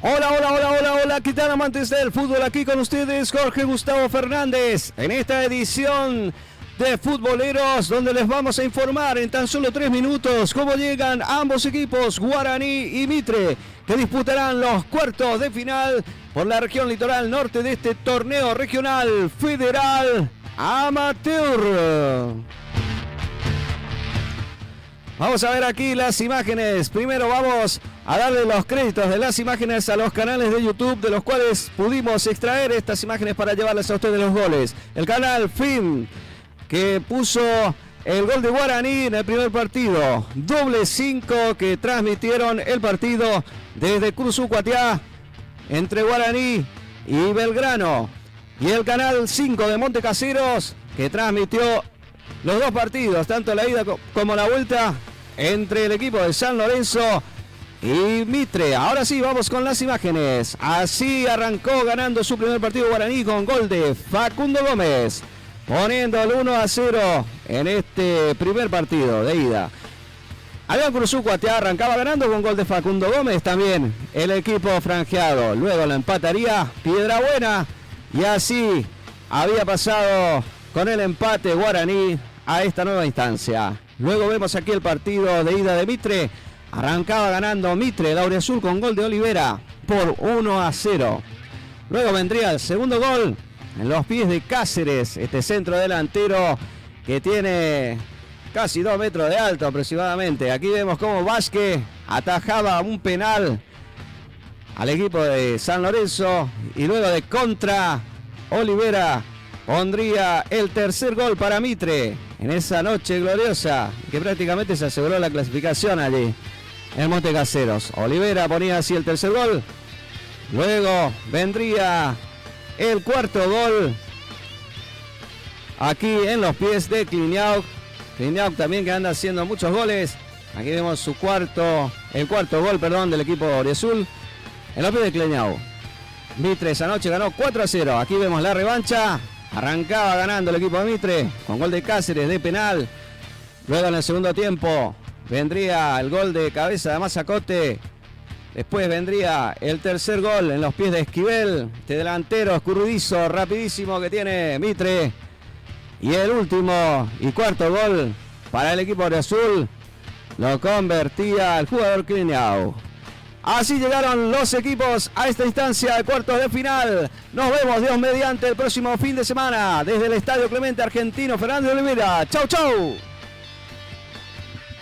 Hola, hola, hola, hola, hola, ¿qué tal amantes del fútbol? Aquí con ustedes Jorge Gustavo Fernández en esta edición de Futboleros, donde les vamos a informar en tan solo 3 minutos cómo llegan ambos equipos, Guaraní y Mitre, que disputarán los cuartos de final por la región litoral norte de este torneo regional federal amateur. Vamos a ver aquí las imágenes. Primero vamos a darle los créditos de las imágenes a los canales de YouTube, de los cuales pudimos extraer estas imágenes para llevarles a ustedes los goles. El canal FIM, que puso el gol de Guaraní en el primer partido. Doble 5 que transmitieron el partido desde Cruz Ucuatiá entre Guaraní y Belgrano. Y el canal 5 de Montecaseros, que transmitió los dos partidos, tanto la ida como la vuelta, entre el equipo de San Lorenzo y Mitre. Ahora sí, vamos con las imágenes. Así arrancó ganando su primer partido Guaraní con gol de Facundo Gómez, poniendo el 1-0 en este primer partido de ida. Avión Cruz Ucuatiá arrancaba ganando con gol de Facundo Gómez también el equipo franjeado. Luego lo empataría Piedrabuena y así había pasado con el empate Guaraní a esta nueva instancia. Luego vemos aquí el partido de ida de Mitre. Arrancaba ganando Mitre, Lauriazul, con gol de Olivera por 1-0. Luego vendría el segundo gol en los pies de Cáceres, este centro delantero que tiene casi 2 metros de alto aproximadamente. Aquí vemos cómo Vázquez atajaba un penal al equipo de San Lorenzo y luego de contra Olivera pondría el tercer gol para Mitre en esa noche gloriosa que prácticamente se aseguró la clasificación allí en Montecaseros. Olivera ponía así el tercer gol. Luego vendría el cuarto gol aquí en los pies de Cliniac. Cliniac también, que anda haciendo muchos goles. Aquí vemos el cuarto gol del equipo Oriazul en los pies de Cliniac. Mitre esa noche ganó 4-0. Aquí vemos la revancha. Arrancaba ganando el equipo de Mitre con gol de Cáceres de penal. Luego en el segundo tiempo vendría el gol de cabeza de Mazacote. Después vendría el tercer gol en los pies de Esquivel, este delantero escurridizo, rapidísimo que tiene Mitre. Y el último y cuarto gol para el equipo de Azul lo convertía el jugador Cliniau. Así llegaron los equipos a esta instancia de cuartos de final. Nos vemos, Dios mediante, el próximo fin de semana desde el Estadio Clemente Argentino Fernández de Olivera. ¡Chau, chau!